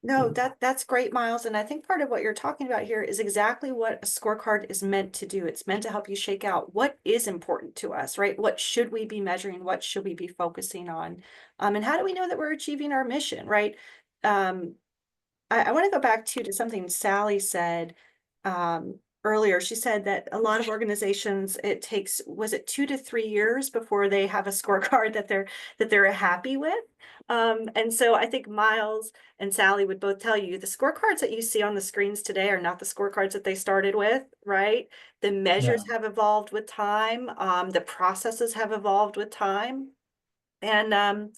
No, that's great, Miles. And I think part of what you're talking about here is exactly what a scorecard is meant to do. It's meant to help you shake out what is important to us, right? What should we be measuring? What should we be focusing on? And how do we know that we're achieving our mission, right? I want to go back to something Sally said earlier. She said that a lot of organizations, it takes, was it 2 to 3 years before they have a scorecard that they're happy with? And so I think Miles and Sally would both tell you the scorecards that you see on the screens today are not the scorecards that they started with, right? The measures have evolved with time. The processes have evolved with time. And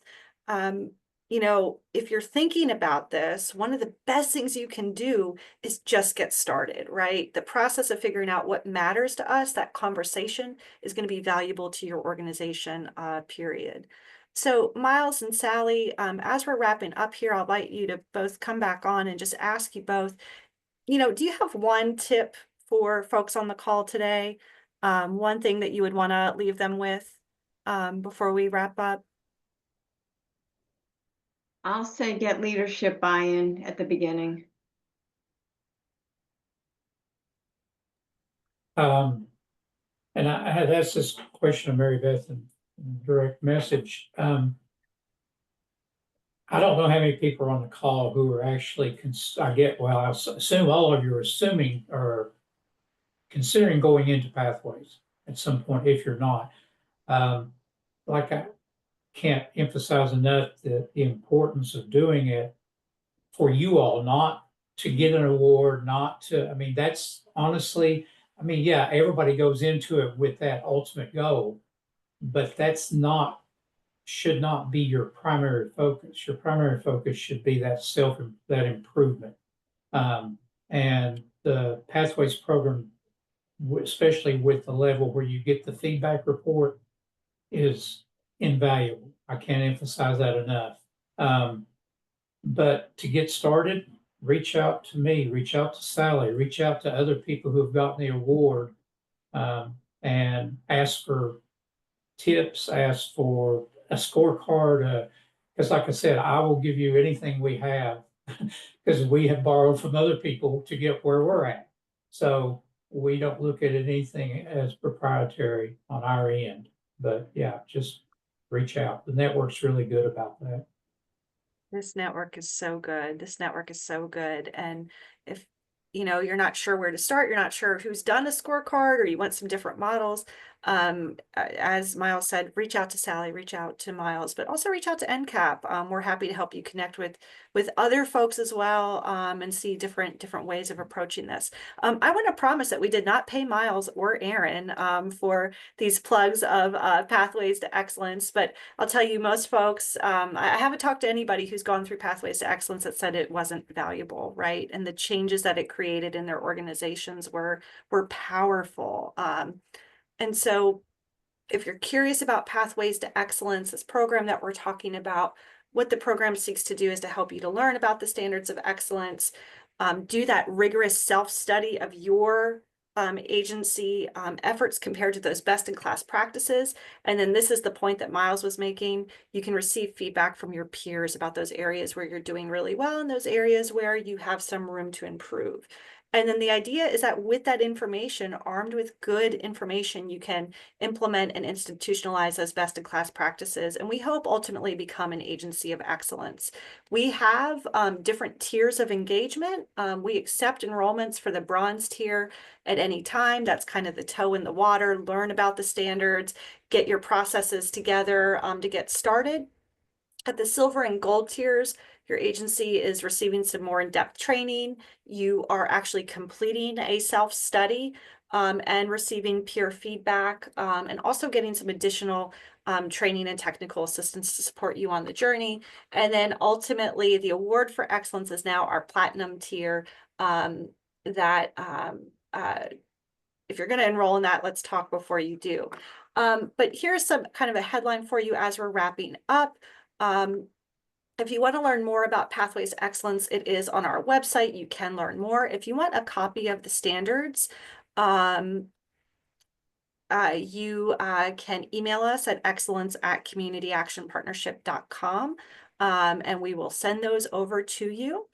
if you're thinking about this, one of the best things you can do is just get started, right? The process of figuring out what matters to us, that conversation is going to be valuable to your organization, period. So Miles and Sally, as we're wrapping up here, I'll invite you to both come back on and just ask you both, do you have one tip for folks on the call today? One thing that you would want to leave them with before we wrap up? I'll say get leadership buy-in at the beginning. And I had asked this question of Mary Beth in direct message. I don't know how many people are on the call who are actually, I assume all of you are assuming or considering going into pathways at some point, if you're not. Like I can't emphasize enough the importance of doing it for you all, not to get an award, not to, I mean, that's honestly, I mean, yeah, everybody goes into it with that ultimate goal, but that's not, should not be your primary focus. Your primary focus should be that improvement. And the Pathways program, especially with the level where you get the feedback report, is invaluable. I can't emphasize that enough. But to get started, reach out to me, reach out to Sally, reach out to other people who have gotten the award, and ask for tips, ask for a scorecard. Because like I said, I will give you anything we have because we have borrowed from other people to get where we're at. So we don't look at anything as proprietary on our end. But yeah, just reach out. The network's really good about that. This network is so good. This network is so good. And if you're not sure where to start, you're not sure who's done a scorecard, or you want some different models, as Miles said, reach out to Sally, reach out to Miles, but also reach out to NCAP. We're happy to help you connect with other folks as well, and see different ways of approaching this. I want to promise that we did not pay Miles or Aaron for these plugs of Pathways to Excellence, but I'll tell you, most folks, I haven't talked to anybody who's gone through Pathways to Excellence that said it wasn't valuable, right? And the changes that it created in their organizations were powerful. And so if you're curious about Pathways to Excellence, this program that we're talking about, what the program seeks to do is to help you to learn about the standards of excellence, do that rigorous self-study of your agency efforts compared to those best-in-class practices. And then this is the point that Miles was making. You can receive feedback from your peers about those areas where you're doing really well and those areas where you have some room to improve. And then the idea is that with that information, armed with good information, you can implement and institutionalize those best-in-class practices, and we hope ultimately become an agency of excellence. We have different tiers of engagement. We accept enrollments for the bronze tier at any time. That's kind of the toe in the water, learn about the standards, get your processes together to get started. At the silver and gold tiers, your agency is receiving some more in-depth training. You are actually completing a self-study and receiving peer feedback, and also getting some additional training and technical assistance to support you on the journey. And then ultimately, the award for excellence is now our platinum tier. That if you're going to enroll in that, let's talk before you do. But here's some kind of a headline for you as we're wrapping up. If you want to learn more about Pathways to Excellence, it is on our website. You can learn more. If you want a copy of the standards, you can email us at excellence@communityactionpartnership.com, and we will send those over to you.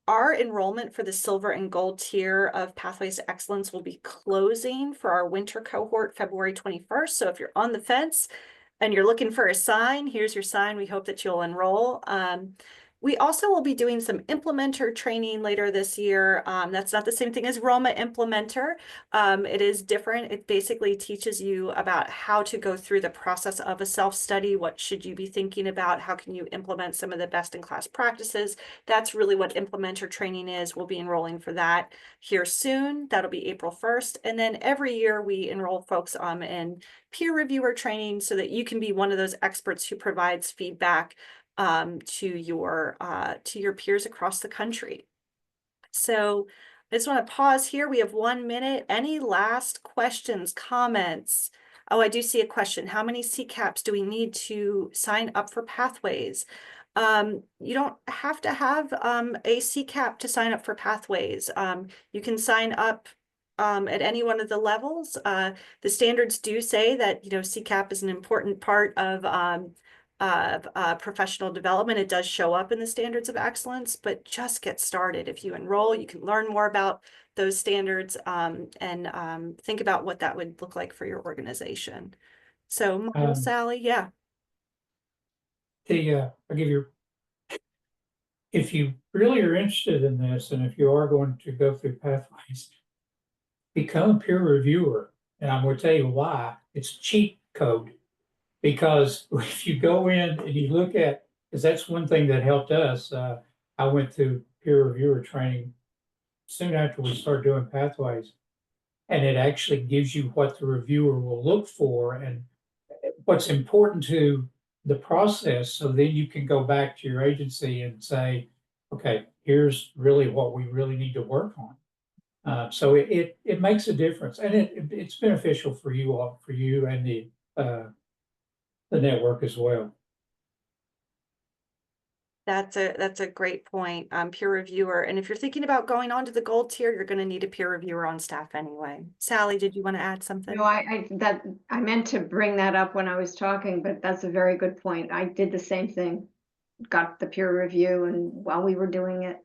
Our enrollment for the silver and gold tier of Pathways to Excellence will be closing for our winter cohort February 21st. So if you're on the fence and you're looking for a sign, here's your sign. We hope that you'll enroll. We also will be doing some implementer training later this year. That's not the same thing as Roma implementer. It is different. It basically teaches you about how to go through the process of a self-study. What should you be thinking about? How can you implement some of the best-in-class practices? That's really what implementer training is. We'll be enrolling for that here soon. That'll be April 1st. And then every year we enroll folks in peer reviewer training so that you can be one of those experts who provides feedback to your peers across the country. So I just want to pause here. We have 1 minute. Any last questions, comments? Oh, I do see a question. How many CCAPs do we need to sign up for Pathways? You don't have to have a CCAP to sign up for Pathways. You can sign up at any one of the levels. The standards do say that CCAP is an important part of of professional development. It does show up in the standards of excellence, but just get started. If you enroll, you can learn more about those standards and think about what that would look like for your organization. So, Michael, Sally, yeah. I'll give you, if you really are interested in this, and if you are going to go through pathways, become a peer reviewer. And I'm going to tell you why. It's cheat code. Because if you go in and you look at, because that's one thing that helped us. I went through peer reviewer training soon after we started doing pathways. And it actually gives you what the reviewer will look for and what's important to the process. So then you can go back to your agency and say, okay, here's really what we really need to work on. So it makes a difference, and it's beneficial for you all, for you and the network as well. That's a great point. Peer reviewer. And if you're thinking about going on to the gold tier, you're going to need a peer reviewer on staff anyway. Sally, did you want to add something? No, I meant to bring that up when I was talking, but that's a very good point. I did the same thing. Got the peer review and while we were doing it.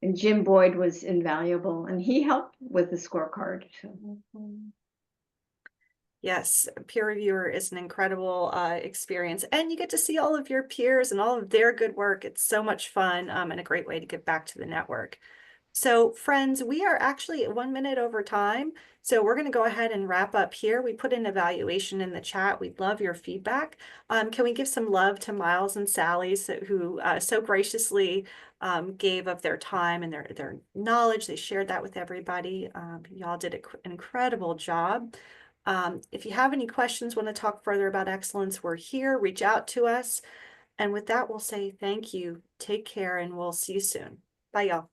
And Jim Boyd was invaluable and he helped with the scorecard. So. Yes, a peer reviewer is an incredible experience, and you get to see all of your peers and all of their good work. It's so much fun and a great way to give back to the network. So friends, we are actually 1 minute over time. So we're going to go ahead and wrap up here. We put an evaluation in the chat. We'd love your feedback. Can we give some love to Miles and Sally who so graciously gave of their time and their knowledge. They shared that with everybody. Y'all did an incredible job. If you have any questions, want to talk further about excellence, we're here. Reach out to us. And with that, we'll say thank you. Take care, and we'll see you soon. Bye, y'all.